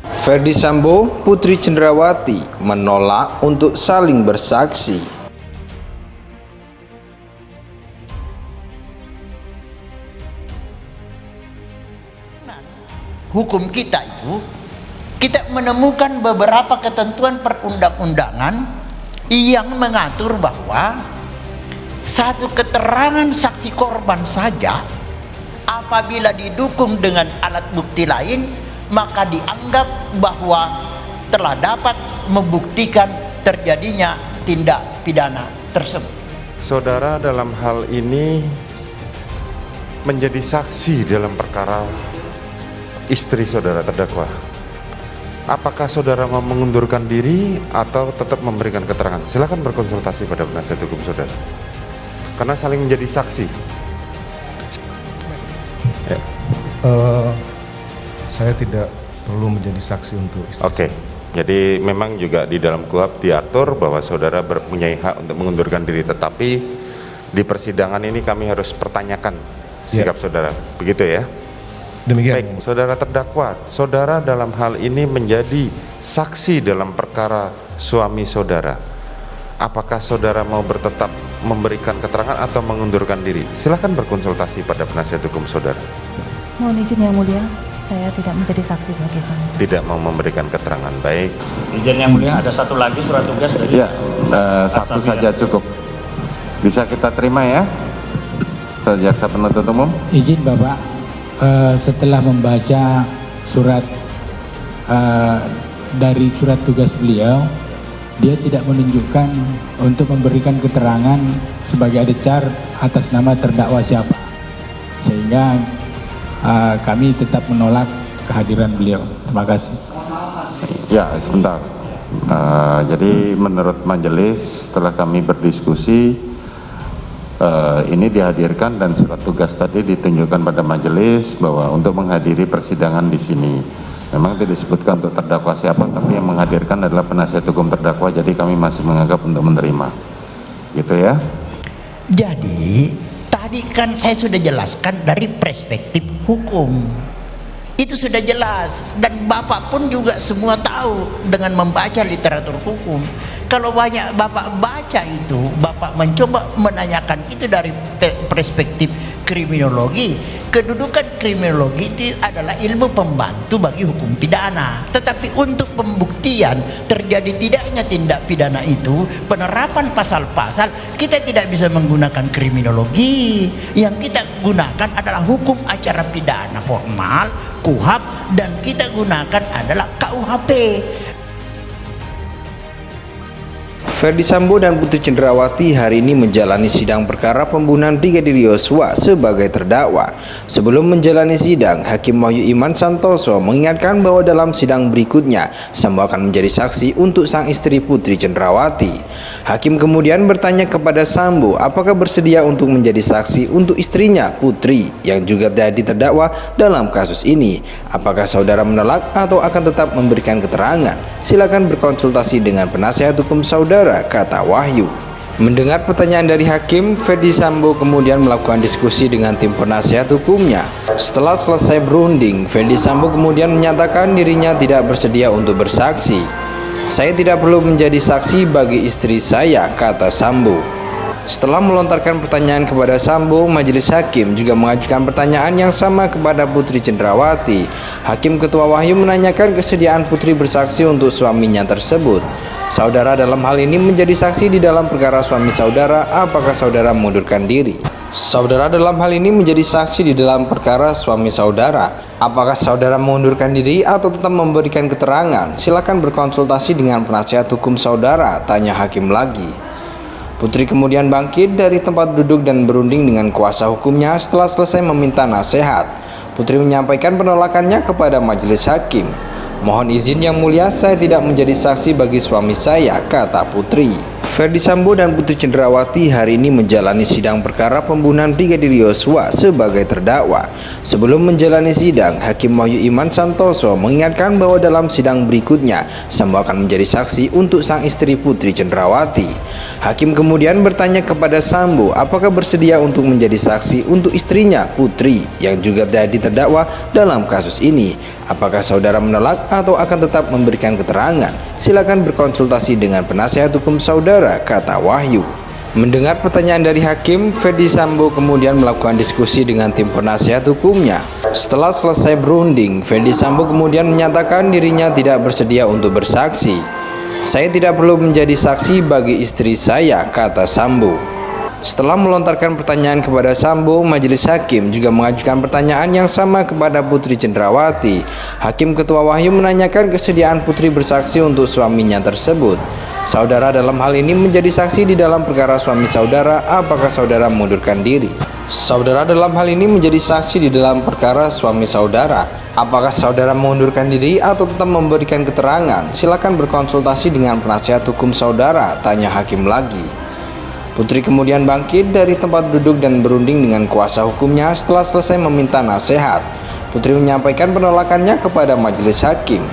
Ferdy Sambo, Putri Cendrawati menolak untuk saling bersaksi. Hukum kita itu, kita menemukan beberapa ketentuan perundang-undangan yang mengatur bahwa satu keterangan saksi korban saja apabila didukung dengan alat bukti lain, maka dianggap bahwa telah dapat membuktikan terjadinya tindak pidana tersebut. Saudara dalam hal ini menjadi saksi dalam perkara istri saudara terdakwa. Apakah saudara mau mengundurkan diri atau tetap memberikan keterangan? Silakan berkonsultasi pada penasihat hukum saudara. Karena saling menjadi saksi. Ya. Saya tidak perlu menjadi saksi untuk istri. Oke. Jadi memang juga di dalam KUHP diatur bahwa saudara mempunyai hak untuk mengundurkan diri, tetapi di persidangan ini kami harus pertanyakan sikap saudara. Begitu ya? Demikian. Baik, saudara terdakwa, saudara dalam hal ini menjadi saksi dalam perkara suami saudara. Apakah saudara mau tetap memberikan keterangan atau mengundurkan diri? Silakan berkonsultasi pada penasihat hukum saudara. Mohon izin yang mulia, saya tidak menjadi saksi bagi suami saya. Tidak mau memberikan keterangan. Baik. Izin yang mulia, ada satu lagi surat tugas dari satu saja cukup. Bisa kita terima ya, jaksa penuntut umum. Izin Bapak, setelah membaca surat dari surat tugas beliau, dia tidak menunjukkan untuk memberikan keterangan sebagai adecar atas nama terdakwa siapa, sehingga kami tetap menolak kehadiran beliau. Terima kasih. Ya, sebentar. Jadi menurut majelis setelah kami berdiskusi, ini dihadirkan dan surat tugas tadi ditunjukkan pada majelis bahwa untuk menghadiri persidangan di sini. Memang tidak disebutkan untuk terdakwa siapa, tapi yang menghadirkan adalah penasihat hukum terdakwa, jadi kami masih menganggap untuk menerima. Gitu ya. Jadi tadi kan saya sudah jelaskan dari perspektif hukum. Itu sudah jelas, dan Bapak pun juga semua tahu dengan membaca literatur hukum. Kalau banyak Bapak baca itu, Bapak mencoba menanyakan itu dari perspektif kriminologi. Kedudukan kriminologi itu adalah ilmu pembantu bagi hukum pidana. Tetapi untuk pembuktian terjadi tidaknya tindak pidana itu, penerapan pasal-pasal, kita tidak bisa menggunakan kriminologi. Yang kita gunakan adalah hukum acara pidana formal, KUHP, dan kita gunakan adalah KUHP. Ferdy Sambo dan Putri Cendrawati hari ini menjalani sidang perkara pembunuhan Brigadir Yosua sebagai terdakwa. Sebelum menjalani sidang, Hakim Wahyu Iman Santoso mengingatkan bahwa dalam sidang berikutnya Sambo akan menjadi saksi untuk sang istri Putri Cendrawati. Hakim kemudian bertanya kepada Sambo apakah bersedia untuk menjadi saksi untuk istrinya Putri yang juga jadi terdakwa dalam kasus ini. Apakah saudara menolak atau akan tetap memberikan keterangan? Silakan berkonsultasi dengan penasihat hukum saudara, kata Wahyu. Mendengar pertanyaan dari hakim, Ferdy Sambo kemudian melakukan diskusi dengan tim penasihat hukumnya. Setelah selesai berunding, Ferdy Sambo kemudian menyatakan dirinya tidak bersedia untuk bersaksi. Saya tidak perlu menjadi saksi bagi istri saya, kata Sambo. Setelah melontarkan pertanyaan kepada Sambo, majelis hakim juga mengajukan pertanyaan yang sama kepada Putri Cendrawati. Hakim Ketua Wahyu menanyakan kesediaan Putri bersaksi untuk suaminya tersebut. Saudara dalam hal ini menjadi saksi di dalam perkara suami saudara, apakah saudara mengundurkan diri? Saudara dalam hal ini menjadi saksi di dalam perkara suami saudara. Apakah saudara mengundurkan diri atau tetap memberikan keterangan? Silakan berkonsultasi dengan penasihat hukum saudara, tanya hakim lagi. Putri kemudian bangkit dari tempat duduk dan berunding dengan kuasa hukumnya setelah selesai meminta nasihat. Putri menyampaikan penolakannya kepada majelis hakim. Mohon izin yang mulia, saya tidak menjadi saksi bagi suami saya, kata Putri. Ferdy Sambo dan Putri Cendrawati hari ini menjalani sidang perkara pembunuhan Brigadir Yosua sebagai terdakwa. Sebelum menjalani sidang, Hakim Wahyu Iman Santoso mengingatkan bahwa dalam sidang berikutnya Sambo akan menjadi saksi untuk sang istri Putri Cendrawati. Hakim kemudian bertanya kepada Sambo apakah bersedia untuk menjadi saksi untuk istrinya Putri yang juga jadi terdakwa dalam kasus ini. Apakah saudara menolak atau akan tetap memberikan keterangan? Silakan berkonsultasi dengan penasihat hukum saudara, kata Wahyu. Mendengar pertanyaan dari hakim, Ferdi Sambo kemudian melakukan diskusi dengan tim penasihat hukumnya. Setelah selesai berunding, Ferdi Sambo kemudian menyatakan dirinya tidak bersedia untuk bersaksi. "Saya tidak perlu menjadi saksi bagi istri saya," kata Sambo. Setelah melontarkan pertanyaan kepada Sambo, majelis hakim juga mengajukan pertanyaan yang sama kepada Putri Cendrawati. Hakim Ketua Wahyu menanyakan kesediaan Putri bersaksi untuk suaminya tersebut. Saudara dalam hal ini menjadi saksi di dalam perkara suami saudara, apakah saudara mengundurkan diri? Saudara dalam hal ini menjadi saksi di dalam perkara suami saudara. Apakah saudara mengundurkan diri atau tetap memberikan keterangan? Silakan berkonsultasi dengan penasihat hukum saudara, tanya hakim lagi. Putri kemudian bangkit dari tempat duduk dan berunding dengan kuasa hukumnya setelah selesai meminta nasihat. Putri menyampaikan penolakannya kepada majelis hakim.